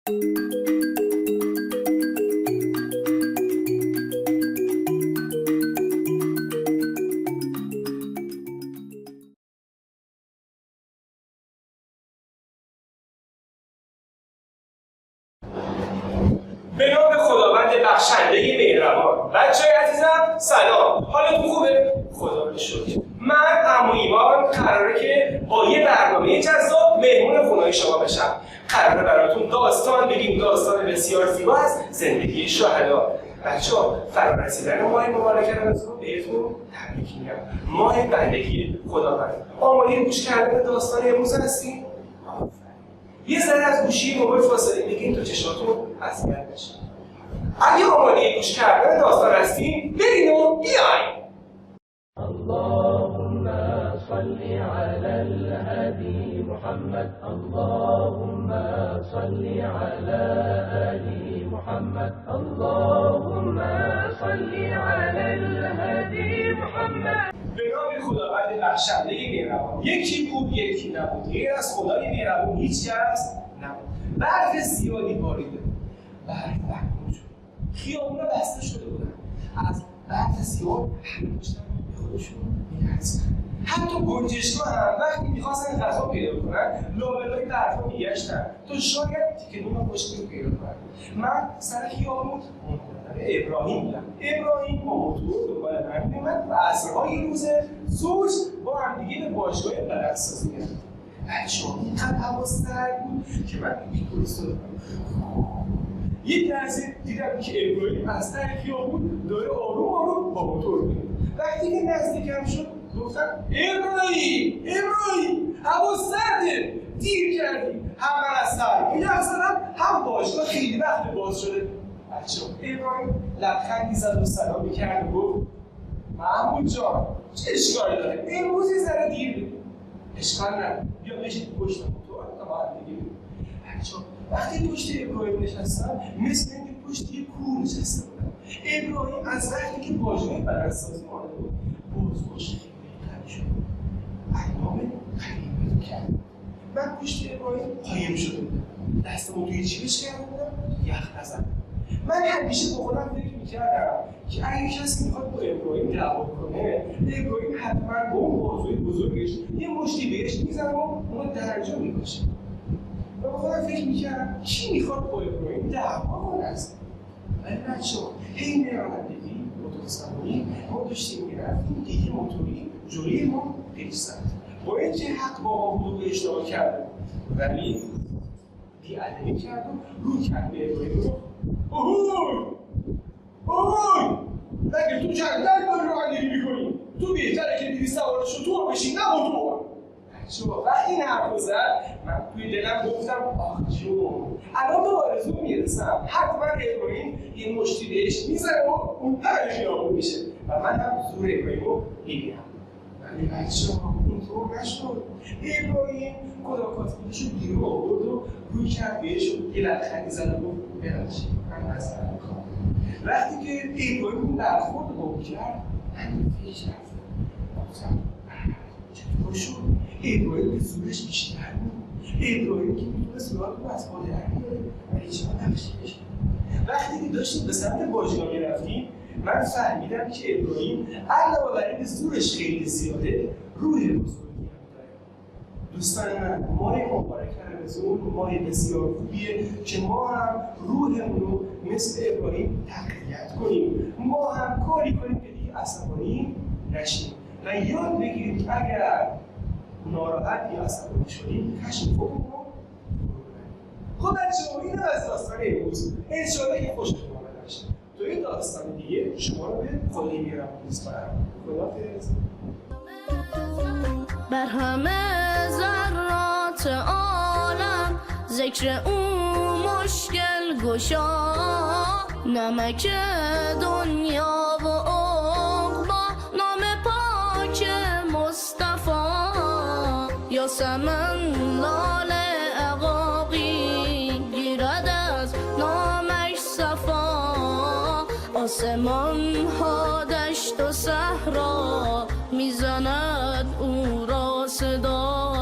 به نام خداوند بخشنده مهربان. بچه‌های عزیزم سلام، حالتون خوبه؟ خدا رو شکر. من عمو ایمان قراره که با یه برنامه جذاب مهمون خونه‌ی شما بشم. قراره براتون داستان بگیم، داستان بسیار زیبا از زندگی شهدا. بچه‌ها فرارسیدن ماه مبارک رمضان رو بهتون تبریک میگم. ماه بندگی خداوند. آماده گوش کردن داستان امروز هستین؟ یه ذره از گوشی موبایل فاصله بگیرین تا چشماتون اذیت بشه. اگه آماده گوش کردن داستان هستین برین و بیاین. اللهم صل على الهدي محمد اللهم صل على آل محمد اللهم صل على الهدي محمد. به نام خداوند بخشنده مهربان. یکی بود یکی نبود، غیر از خدای مهربان هیچی هست نبود. برف زیادی باریده، برف محکوم شد، خیابونا بسته شده بودن. از برف زیاد همه داشتن به خودشون می‌لرزیدن. حتی گنجشک‌ها هم وقتی می‌خواستن غذا پیدا کنن لابلای برف‌ها می‌گشتن تا شاید تیکه نون خشکی پیدا کنن. من سر خیابون ابراهیم بودم. ابراهیم با موتور دنبال من می‌اومد و عصرهای روز زوج با هم دیگه به باشگاه بدنسازی می‌رفتیم. بچه‌ها اینقدر هوا سرد بود که من بی‌پولیس دادم. یک لحظه دیدم که ابراهیم از ته خیابون داره آروم آروم با موتور میره. وقتی که نزدیکم شد گفتم ابراهیم هوا سرده، دیر کردی. هم من از سر میرم زدم هم باشگاه خیلی وقت باز شده. بچه‌ها ابراهیم لبخندی زد و سلامی کرد و گفت محمود جان چه اشکالی داره؟ امروز یه ذره دیر بود. اشکال نداره، بیا بشین پشت موتور تا با هم دیگه بریم. بچه‌ها وقتی پشت ابراهیم نشستم مثل اینکه پشت یه کور نشسته بودم. ابراهیم از وقتی که باشگاه بدنسازی مانده بود بازگاهش خیلی قوی شد. علامه غریبی رو کرد. من پشت ابراهیم قایم شده بودم. دستمو توی جیبش کرده بودم یخ نزنم. من همیشه با خودم فکر می‌کردم که اگه کسی میخواد با ابراهیم دعوا کنه ابراهیم حتما با اون بازوی بزرگش یه مشتی بهش میزنه و اونو درجا میکشه. و با خودم فکر می‌کردم کی میخواد با ابراهیم دعوا کنه اصلا؟ ولی بچه‌ها حین رانندگی موتورسواری ما داشتیم میرفتیم دیگه موتوری جلوی ما پیش زد. با اینکه حق با ما بود و اشتباه کرده ولی بی‌ادبی کرد و رو کرد به ابراهیم و اوهوی مگه تو چند داری رانندگی میکنی؟ تو بهتره که بیری سوار شطور بشی نه موتور. بچه‌ها وقتی این حرف زد من توی دلم گفتم آخ جون الان به آرزو میرسم حتما ابراهیم یه مشتی بهش میزنه و اون ته خیابون میشه و من هم زور ابراهیم رو میبینم. ولی بچه‌ها اینطور نشد. ابراهیم کلاکات خودش رو بیرون آورد و روی کرد بهش یه لبخندی زد و گفت ببخشید من معذرت می‌خوام. وقتی که ابراهیم اون برخورد رو با او کرد من پیش رفتم گفتم چطور شد؟ ابراهیم به زورش بیشتر بود. ابراهیم که میتونست راه رو از پا در بیاره ولی چرا نقشیدش؟ وقتی که داشتیم به سمت باشگاه میرفتیم من فهمیدم که ابراهیم علاوه بر اینکه زورش خیلی زیاده روح بزرگی هم داره. دوستان من ماه مبارک رمضان ماه بسیار خوبیه که ما هم روحمون رو مثل ابراهیم تقویت کنیم. ما هم کاری کنیم که دیگه عصبانی نشیم و یاد بگیریم که اگر ناراحت یا عصبانی شدیم کشف کنیم. خب بچه‌ها این از داستان امروز انشاءالله که خوشتون اومده باشه. تو این داستان دیگه شما رو به خدای مهربان میسپارم. خداحافظ. بر همه ذرات عالم ذکر او مشکل گشا نمک دنیا و عقبا نام پاک مصطفی یا سمن لال عقاقی گیرد از نامش صفا آسمان ها دشت و صحرا میزند او را صدا